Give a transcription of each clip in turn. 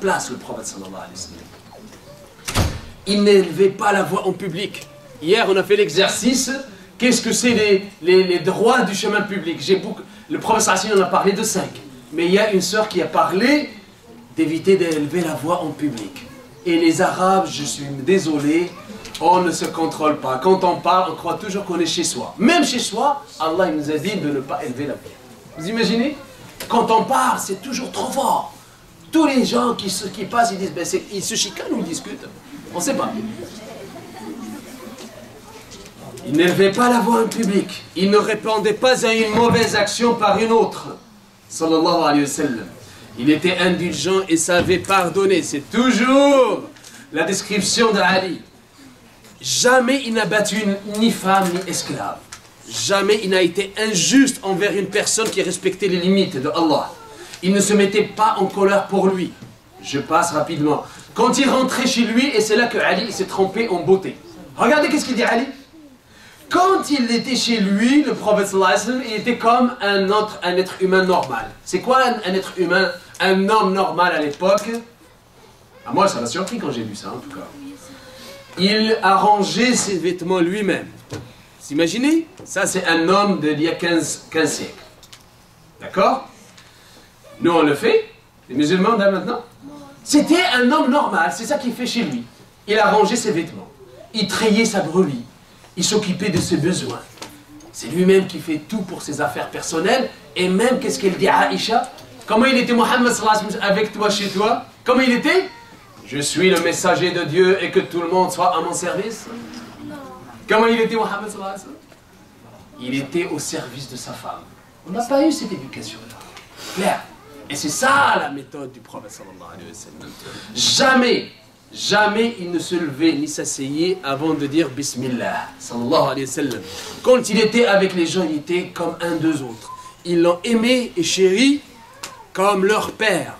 place, le prophète sallallahu alayhi wa sallam. Il n'élevait pas la voix en public. Hier, on a fait l'exercice. Qu'est-ce que c'est les droits du chemin public? Le prophète sallallahu alayhi wa sallam en a parlé de 5. Mais il y a une sœur qui a parlé d'éviter d'élever la voix en public. Et les Arabes, je suis désolé, on ne se contrôle pas. Quand on parle, on croit toujours qu'on est chez soi. Même chez soi, Allah nous a dit de ne pas élever la voix. Vous imaginez? Quand on parle, c'est toujours trop fort. Tous les gens qui passent, ils disent, ben ils se chicanent ou ils discutent. On ne sait pas. Il n'élevait pas la voix en public. Il ne répondait pas à une mauvaise action par une autre. Sallallahu alayhi wa sallam. Il était indulgent et savait pardonner. C'est toujours la description d'Ali. Jamais il n'a battu ni femme ni esclave. Jamais il n'a été injuste envers une personne qui respectait les limites de Allah. Il ne se mettait pas en colère pour lui. Je passe rapidement. Quand il rentrait chez lui, et c'est là que Ali s'est trompé en beauté. Regardez qu'est-ce qu'il dit Ali. Quand il était chez lui, le prophète sallallahu alayhi wa sallam, il était comme un être humain normal. C'est quoi un être humain, un homme normal à l'époque? Moi, ça m'a surpris quand j'ai vu ça, en tout cas. Il arrangeait ses vêtements lui-même. Vous imaginez? Ça, c'est un homme d'il y a 15 siècles. D'accord? Nous, on le fait. Les musulmans, là, maintenant. C'était un homme normal. C'est ça qu'il fait chez lui. Il arrangeait ses vêtements. Il trayait sa brebis. Il s'occupait de ses besoins. C'est lui-même qui fait tout pour ses affaires personnelles. Et même, qu'est-ce qu'elle dit à Aïcha? Comment il était Mohammed sallallahu alayhi wa sallam avec toi, chez toi? Comment il était? Je suis le messager de Dieu et que tout le monde soit à mon service. Comment il était Mohammed sallallahu alayhi wa sallam? Il était au service de sa femme. On n'a pas eu cette éducation-là. Claire. Et c'est ça la méthode du prophète sallallahu alayhi wa sallam. Jamais il ne se levait ni s'asseyait avant de dire Bismillah sallallahu alayhi wa sallam. Quand il était avec les gens, il était comme un d'eux autres. Ils l'ont aimé et chéri comme leur père.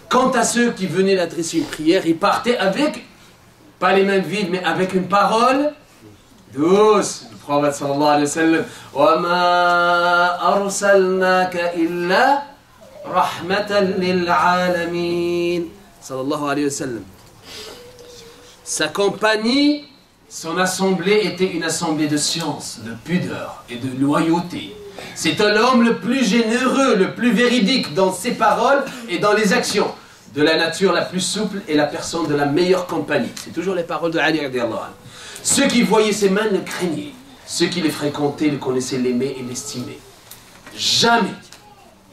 Quant à ceux qui venaient l'adresser une prière, ils partaient avec, pas les mains vides, mais avec une parole douce. Le prophète sallallahu alayhi wa sallam, wa ma arsalnaka illa rahmatan lil alamin. Sallallahu alayhi wa sallam. Sa compagnie, son assemblée était une assemblée de science, de pudeur et de loyauté. C'est l'homme le plus généreux, le plus véridique dans ses paroles et dans les actions. De la nature la plus souple et la personne de la meilleure compagnie. C'est toujours les paroles de Ali radiallahu anhu. Ceux qui voyaient ses mains le craignaient. Ceux qui les fréquentaient le connaissaient, l'aimaient et l'estimaient. Jamais,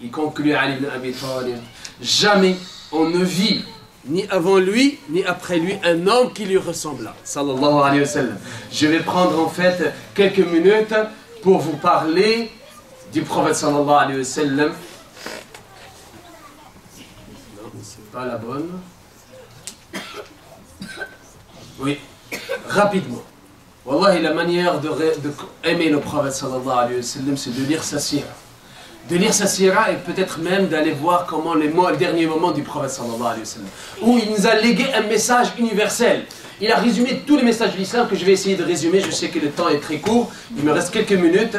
il conclut Ali ibn Abi Talib, jamais on ne vit ni avant lui, ni après lui, un homme qui lui ressembla. Sallallahu alayhi wa sallam. Je vais prendre en fait quelques minutes pour vous parler du prophète sallallahu alayhi wa sallam. Non, c'est pas la bonne. Oui, rapidement. Wallahi, la manière d'aimer le prophète sallallahu alayhi wa sallam, c'est de lire sa sira. De lire sa sira et peut-être même d'aller voir comment les derniers moments du prophète sallallahu alayhi wa sallam, où il nous a légué un message universel. Il a résumé tous les messages de l'islam que je vais essayer de résumer. Je sais que le temps est très court, il me reste quelques minutes.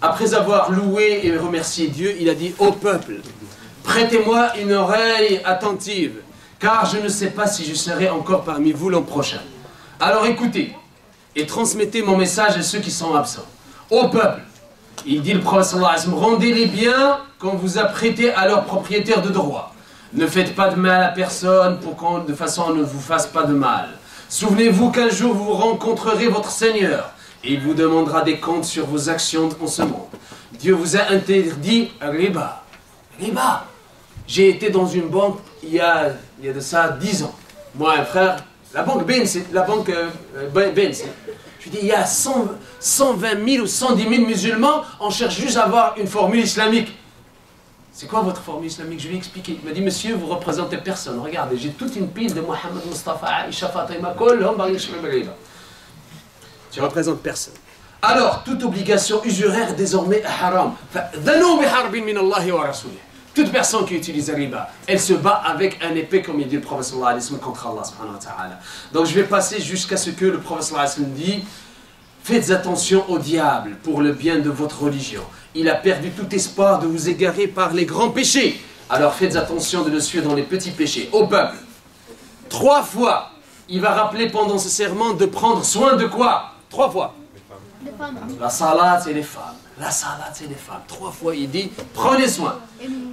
Après avoir loué et remercié Dieu, il a dit: ô peuple, prêtez-moi une oreille attentive, car je ne sais pas si je serai encore parmi vous l'an prochain. Alors écoutez et transmettez mon message à ceux qui sont absents. Ô peuple, il dit le prophète sallallahu alayhi wa sallam, rendez les biens qu'on vous a prêtés à leurs propriétaires de droit. Ne faites pas de mal à personne pour qu'on de façon ne vous fasse pas de mal. Souvenez-vous qu'un jour vous rencontrerez votre Seigneur et il vous demandera des comptes sur vos actions en ce monde. Dieu vous a interdit riba. Riba. J'ai été dans une banque il y a de ça 10 ans. Moi, un frère, la banque Ben, je dis, il y a 120 000 ou 110 000 musulmans, on cherche juste à avoir une formule islamique. C'est quoi votre formule islamique? Je lui ai expliqué. Il m'a dit, monsieur, vous représentez personne. Regardez, j'ai toute une pile de Mohammed, Mustafa, Aisha, Fatima, tu ne représentes personne. Alors, toute obligation usuraire est désormais haram. Toute personne qui utilise la riba, elle se bat avec un épée, comme il dit le prophète sallallahu alayhi wa sallam, contre Allah subhanahu wa ta'ala. Donc je vais passer jusqu'à ce que le prophète sallallahu alayhi wa sallam dit: faites attention au diable pour le bien de votre religion. Il a perdu tout espoir de vous égarer par les grands péchés. Alors faites attention de le suivre dans les petits péchés. Au peuple, 3 fois, il va rappeler pendant ce serment de prendre soin de quoi? 3 fois. La salat, c'est les femmes. La salat, c'est les femmes. 3 fois, il dit, prenez soin.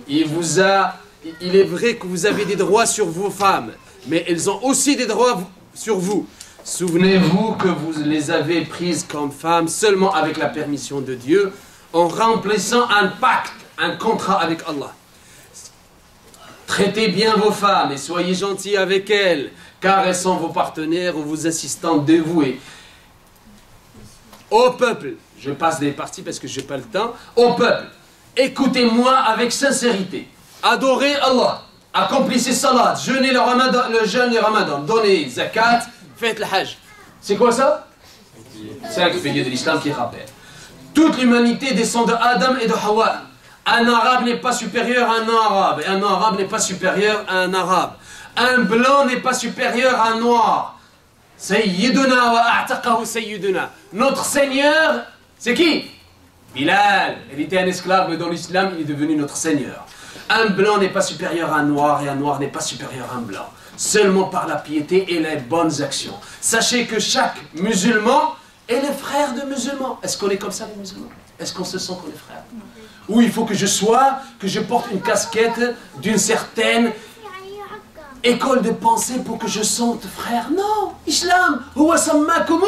Il est vrai que vous avez des droits sur vos femmes, mais elles ont aussi des droits sur vous. Souvenez-vous que vous les avez prises comme femmes seulement avec la permission de Dieu, en remplissant un pacte, un contrat avec Allah. Traitez bien vos femmes et soyez gentils avec elles, car elles sont vos partenaires ou vos assistantes dévouées. Ô peuple, je passe des parties parce que je n'ai pas le temps. Ô peuple, écoutez-moi avec sincérité. Adorez Allah, accomplissez salat, jeûnez le jeûne et ramadan, donnez zakat, faites le hajj. C'est quoi ça? 5 piliers de l'islam qui rappellent. Toute l'humanité descend de Adam et de Hawa. Un arabe n'est pas supérieur à un non-arabe, et un non-arabe n'est pas supérieur à un arabe. Un blanc n'est pas supérieur à un noir. Sayyiduna wa a'taqahu sayyiduna. Notre Seigneur, c'est qui? Bilal. Il était un esclave, mais dans l'islam, il est devenu notre Seigneur. Un blanc n'est pas supérieur à un noir, et un noir n'est pas supérieur à un blanc. Seulement par la piété et les bonnes actions. Sachez que chaque musulman est le frère de musulmans. Est-ce qu'on est comme ça, les musulmans? Est-ce qu'on se sent qu'on est frère? Ou il faut que je porte une casquette d'une certaine école de pensée pour que je sente frère. Non, Islam, huwa sammakumu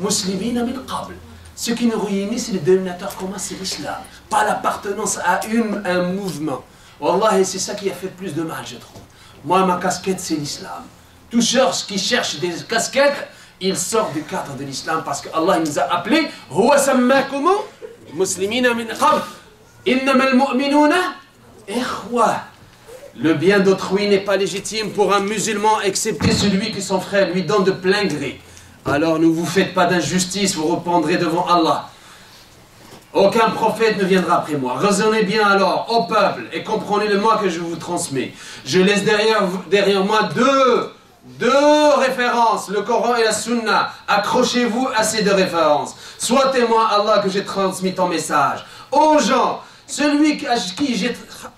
muslimina min qabl. Ce qui nous réunit, c'est le dénominateur commun, c'est l'islam. Pas l'appartenance à un mouvement. Wallah, c'est ça qui a fait plus de mal, je trouve. Moi, ma casquette, c'est l'islam. Tous ceux qui cherchent des casquettes, ils sortent du cadre de l'islam parce que Allah nous a appelés huwa sammakumu muslimina min qabl. Innamal mu'minuna ikhwa. Le bien d'autrui n'est pas légitime pour un musulman, excepté celui que son frère lui donne de plein gré. Alors ne vous faites pas d'injustice, vous répondrez devant Allah. Aucun prophète ne viendra après moi. Raisonnez bien alors, ô peuple, et comprenez le moi que je vous transmets. Je laisse derrière moi deux références, le Coran et la Sunna. Accrochez-vous à ces 2 références. Sois témoin, Allah, que j'ai transmis ton message. Ô gens, celui à qui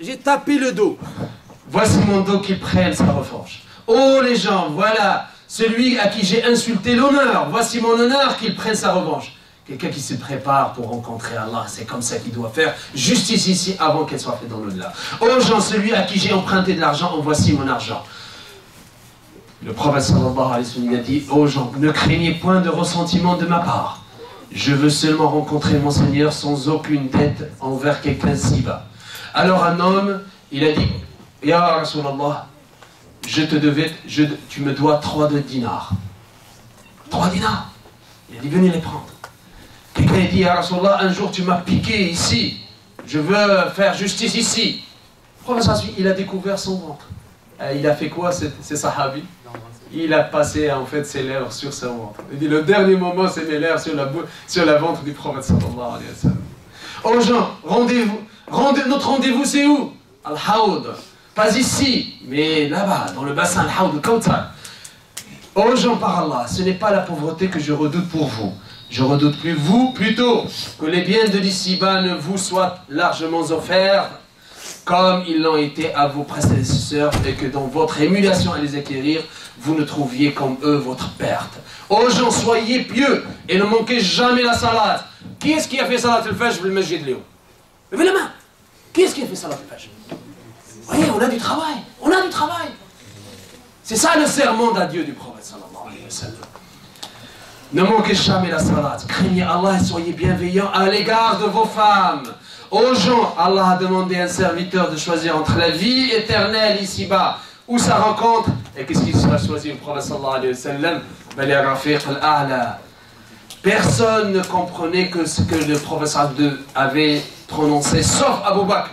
j'ai tapé le dos, voici mon dos qu'il prenne sa revanche. Oh les gens, voilà, celui à qui j'ai insulté l'honneur, voici mon honneur qu'il prenne sa revanche. Quelqu'un qui se prépare pour rencontrer Allah, c'est comme ça qu'il doit faire, justice ici avant qu'elle soit faite dans l'au-delà. Oh gens, celui à qui j'ai emprunté de l'argent, oh, voici mon argent. Le prophète sallallahu alayhi wa sallam a dit, oh gens, ne craignez point de ressentiment de ma part. Je veux seulement rencontrer mon Seigneur sans aucune dette envers quelqu'un de si bas. Alors un homme, il a dit, Ya Rasulallah, tu me dois 3 dinars. 3 dinars. Il a dit, venez les prendre. Quelqu'un a dit, Ya Rasulallah, un jour tu m'as piqué ici. Je veux faire justice ici. Il a découvert son ventre. Il a fait quoi, ces sahabis? Il a passé en fait ses lèvres sur son ventre. Il dit, le dernier moment, c'est mes lèvres sur la ventre du prophète sallallahu alayhi wa sallam. Oh gens, notre rendez-vous c'est où? Al-Hawd. Pas ici, mais là-bas, dans le bassin Al-Hawd, le Kautar. Oh gens, par Allah, ce n'est pas la pauvreté que je redoute pour vous. Je redoute plutôt que les biens de l'ici-bas ne vous soient largement offerts, comme ils l'ont été à vos prédécesseurs, et que dans votre émulation à les acquérir, vous ne trouviez comme eux votre perte. Ô gens, soyez pieux et ne manquez jamais la salat. Qui est-ce qui a fait salat al-fajr dans le masjid Léo? Levez la main. Qui est-ce qui a fait salat al-fajr? Voyez, on a du travail. On a du travail. C'est ça le serment d'adieu du prophète sallallahu alayhi wa sallam. Ne manquez jamais la salat. Craignez Allah et soyez bienveillants à l'égard de vos femmes. Aux gens, Allah a demandé à un serviteur de choisir entre la vie éternelle ici-bas, ou sa rencontre, et qu'est-ce qu'il sera choisi le prophète sallallahu alayhi wa sallam? Personne ne comprenait que ce que le prophète avait prononcé, sauf Abu Bakr.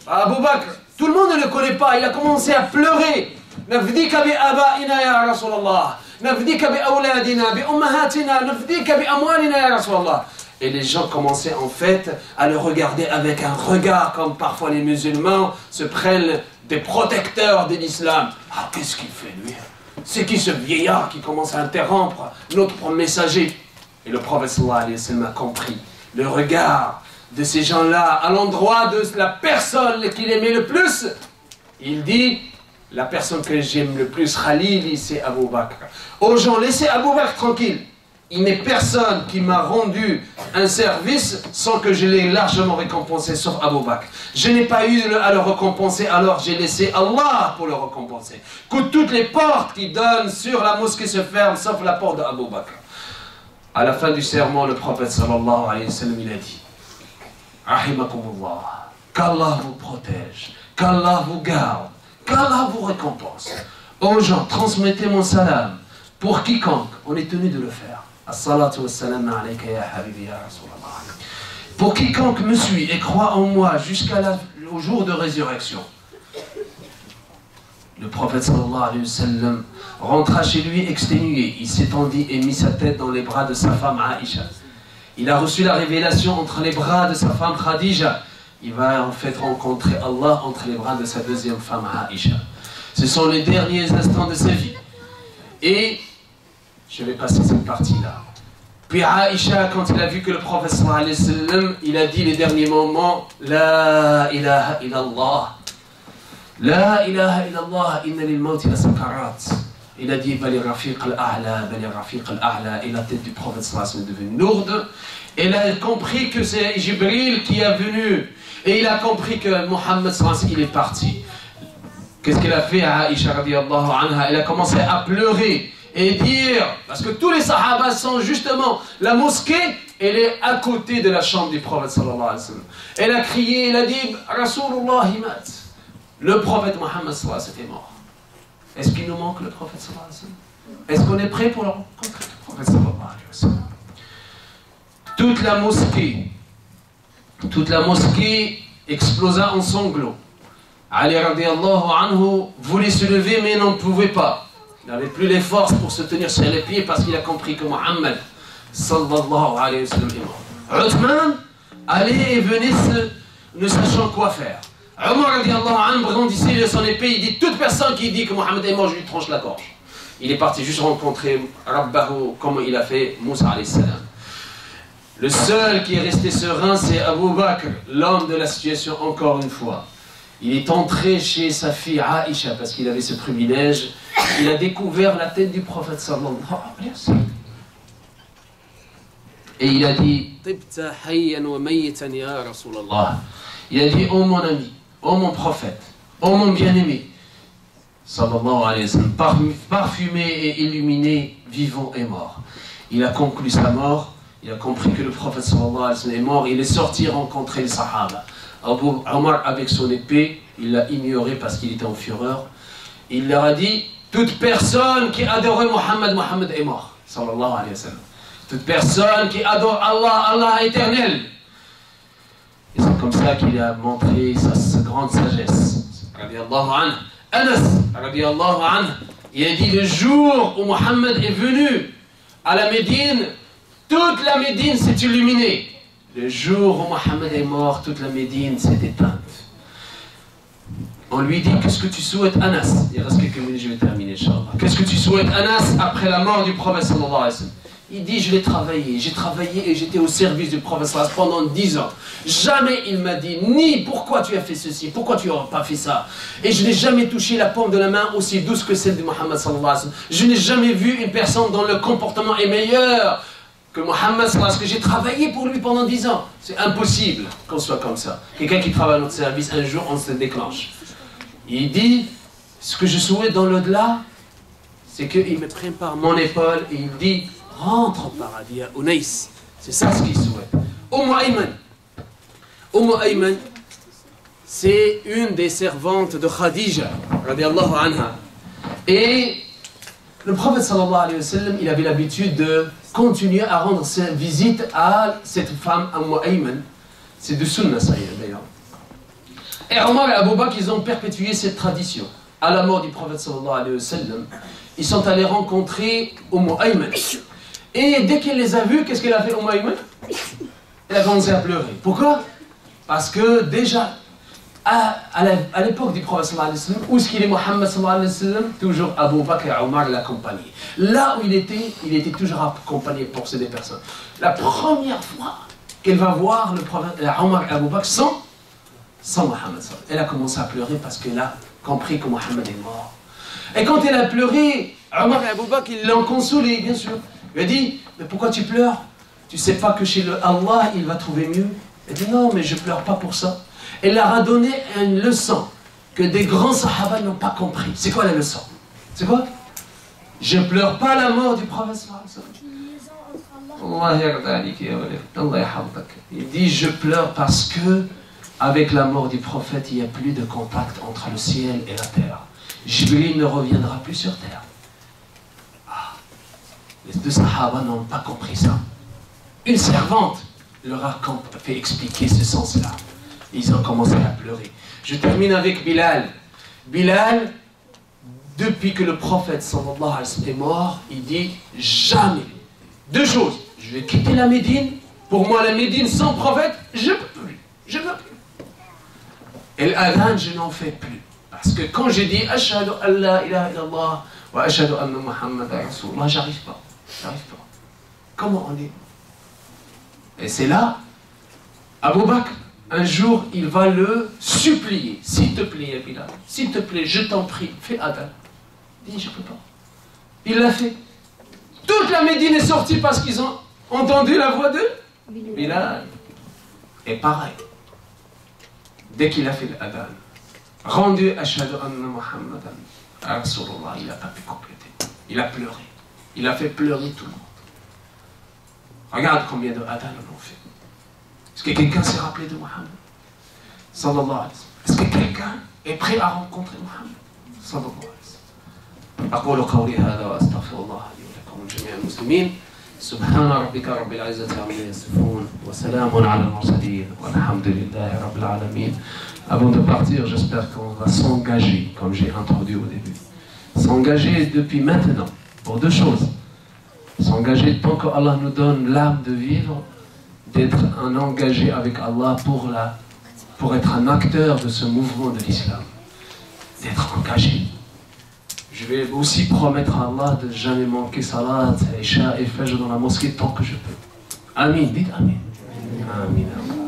Abu Bakr, tout le monde ne le connaît pas, il a commencé à pleurer. Nafdika bi abaina ya Rasulallah, nafdika bi awladina, bi ummahatina, nafdika bi amwalina ya Rasulallah. Et les gens commençaient en fait à le regarder avec un regard, comme parfois les musulmans se prennent des protecteurs de l'islam. Ah, qu'est-ce qu'il fait lui? C'est qui ce vieillard qui commence à interrompre notre messager? Et le prophète sallallahu alayhi wa sallam a compris le regard de ces gens-là à l'endroit de la personne qu'il aimait le plus, il dit, la personne que j'aime le plus, Khalili, c'est Abu Bakr. Aux gens, laissez Abu Bakr tranquille. Il n'est personne qui m'a rendu un service sans que je l'ai largement récompensé, sauf Abu Bakr. Je n'ai pas eu à le récompenser, alors j'ai laissé Allah pour le récompenser. Que toutes les portes qui donnent sur la mosquée se ferment, sauf la porte d'Abu Bakr. À la fin du sermon, le prophète sallallahu alayhi wa sallam, il a dit, Rahimakumullah, qu'Allah vous protège, qu'Allah vous garde, qu'Allah vous récompense. Aux gens, transmettez mon salam. Pour quiconque, on est tenu de le faire. As-salatu was-salam alayka ya habibi ya Rasulallah. Pour quiconque me suit et croit en moi jusqu'au jour de résurrection. Le prophète sallallahu alayhi wa sallam rentra chez lui exténué. Il s'étendit et mit sa tête dans les bras de sa femme Aïcha. Il a reçu la révélation entre les bras de sa femme Khadija. Il va en fait rencontrer Allah entre les bras de sa deuxième femme Aïcha. Ce sont les derniers instants de sa vie. Et je vais passer cette partie-là. Puis Aïcha, quand il a vu que le prophète sallallahu alayhi wa sallam, il a dit les derniers moments, La ilaha illallah. La ilaha illallah, inna lil mawti la sakarat. Il a dit, Bali rafiq al-a'la, Bali rafiq al-a'la. Et la tête du prophète sallallahu alayhi wa sallam est devenue lourde. Et il a compris que c'est Jibril qui est venu. Et il a compris que Mohammed sallallahu alayhi wa sallam, il est parti. Qu'est-ce qu'elle a fait à Aïcha radiallahu anha? Elle a commencé à pleurer et dire, parce que tous les sahaba sont justement, la mosquée, elle est à côté de la chambre du prophète sallallahu alayhi wa sallam. Elle a crié, elle a dit, Rasulullah himat. Le prophète Mohammed sallallahu alayhi wa sallam était mort. Est-ce qu'il nous manque le prophète sallallahu alayhi wa sallam? Est-ce qu'on est prêt pour le rencontrer, le prophète sallallahu alayhi wa sallam? Toute la mosquée explosa en sanglots. Ali radiallahu anhu voulait se lever mais n'en pouvait pas. Il n'avait plus les forces pour se tenir sur les pieds parce qu'il a compris que Mohammed sallallahu alayhi wa sallam est mort. Uthman allait et venait ne sachant quoi faire. Omar radiallahu anhu brandissait de son épée, il dit toute personne qui dit que Mohammed est mort, je lui tranche la gorge. Il est parti juste rencontrer Rabbahu comme il a fait Moussa alayhi salam. Le seul qui est resté serein, c'est Abu Bakr, l'homme de la situation encore une fois. Il est entré chez sa fille Aïcha parce qu'il avait ce privilège. Il a découvert la tête du prophète sallallahu alayhi wa sallam. Et il a dit, il a dit, oh mon ami, oh mon prophète, oh mon bien-aimé, sallallahu alayhi wa sallam, parfumé et illuminé, vivant et mort. Il a conclu sa mort, il a compris que le prophète sallallahu alayhi wa sallam est mort, il est sorti rencontrer les sahaba. Omar, avec son épée, il l'a ignoré parce qu'il était en fureur. Il leur a dit, toute personne qui adorait Mohammed, Mohammed est mort. Sallallahu alayhi wa sallam. Toute personne qui adore Allah, Allah éternel. Et c'est comme ça qu'il a montré sa grande sagesse. Radiallahu anhu. Anas, radiallahu anhu, il a dit, le jour où Mohammed est venu à la Médine, toute la Médine s'est illuminée. Le jour où Mohammed est mort, toute la Médine s'est éteinte. On lui dit, qu'est-ce que tu souhaites, Anas? Il reste quelques minutes, je vais terminer, Inch'Allah. Qu'est-ce que tu souhaites, Anas, après la mort du prophète sallallahu alayhi wa sallam? Il dit, je l'ai travaillé, j'ai travaillé et j'étais au service du prophète sallallahu alayhi wa sallam pendant 10 ans. Jamais il m'a dit, ni pourquoi tu as fait ceci, pourquoi tu n'auras pas fait ça. Et je n'ai jamais touché la paume de la main aussi douce que celle de Mohammed sallallahu alayhi wa sallam. Je n'ai jamais vu une personne dont le comportement est meilleur que Mohammed, parce que j'ai travaillé pour lui pendant 10 ans. C'est impossible qu'on soit comme ça. Quelqu'un qui travaille à notre service, un jour, on se déclenche. Il dit, ce que je souhaite dans l'au-delà, c'est qu'il me prenne par mon épaule et il dit, rentre au paradis à Unais. C'est ça ce qu'il souhaite. Umm Ayman, c'est une des servantes de Khadija, radiallahu anha. Et le prophète sallallahu alayhi wa sallam, il avait l'habitude de continuer à rendre sa visite à cette femme, Umm Ayman. C'est de Sunna, ça y est, d'ailleurs. Et Omar et Abu Bakr, ils ont perpétué cette tradition. À la mort du prophète sallallahu alayhi wa sallam, ils sont allés rencontrer Umm Ayman. Et dès qu'elle les a vus, qu'est-ce qu'elle a fait, Umm Ayman? Elle a commencé à pleurer. Pourquoi? Parce que déjà, à l'époque du prophète sallallahu alayhi wa sallam, où est-ce qu'il est Mohammed sallallahu alayhi wa sallam? Toujours Abu Bakr et Omar l'accompagnaient. Là où il était toujours accompagné pour ces deux personnes. La première fois qu'elle va voir le prophète Omar et Abu Bakr sans Mohammed. Elle a commencé à pleurer parce qu'elle a compris que Mohammed est mort. Et quand elle a pleuré, Omar et Abu Bakr, ils l'ont consolé, bien sûr. Il a dit, mais pourquoi tu pleures? Tu sais pas que chez Allah, il va trouver mieux? Elle dit, non, mais je pleure pas pour ça. Elle leur a donné une leçon que des grands sahaba n'ont pas compris. C'est quoi la leçon? C'est quoi? Je ne pleure pas la mort du prophète. Il dit, je pleure parce que avec la mort du prophète, il n'y a plus de contact entre le ciel et la terre. Jibril ne reviendra plus sur terre. Ah. Les deux sahaba n'ont pas compris ça. Une servante leur a fait expliquer ce sens-là. Ils ont commencé à pleurer. Je termine avec Bilal. Bilal, depuis que le prophète sallallahu alayhi wa sallam est mort, il dit jamais. Deux choses. Je vais quitter la Médine. Pour moi, la Médine sans prophète, je ne peux plus. Je ne peux plus. Et l'adhan, je n'en fais plus. Parce que quand j'ai dit Ashhadu an la ilaha illallah wa ashhadu anna Muhammadan Rasulullah, j'arrive pas. J'arrive pas. Comment on est? Et c'est là, Abu Bakr, un jour, il va le supplier. S'il te plaît, Bilal, s'il te plaît, je t'en prie, fais adhan. Il dit, je ne peux pas. Il l'a fait. Toute la Médine est sortie parce qu'ils ont entendu la voix de Bilal. Et pareil, dès qu'il a fait l'adhan, rendu Ashhadu anna Muhammadan Rasulullah, il n'a pas pu compléter. Il a pleuré. Il a fait pleurer tout le monde. Regarde combien de adhan on en fait. Est-ce que quelqu'un s'est rappelé de Mohammed? Sallallahu alayhi wa sallam. Est-ce que quelqu'un est prêt à rencontrer Mohammed? Sallallahu alayhi wa sallam. أقول قولي هذا وأستغفر الله لي ولكم جميع المسلمين. سبحان ربك رب العزة عما يصفون وسلام على المرسلين والحمد لله رب العالمين. Avant de partir, j'espère qu'on va s'engager, comme j'ai introduit au début. S'engager depuis maintenant pour deux choses. S'engager tant que Allah nous donne l'âme de vivre, d'être un engagé avec Allah pour être un acteur de ce mouvement de l'islam. D'être engagé. Je vais aussi promettre à Allah de ne jamais manquer Salat, Isha et Fajr dans la mosquée tant que je peux. Amin, dites Amin. Amin, amin.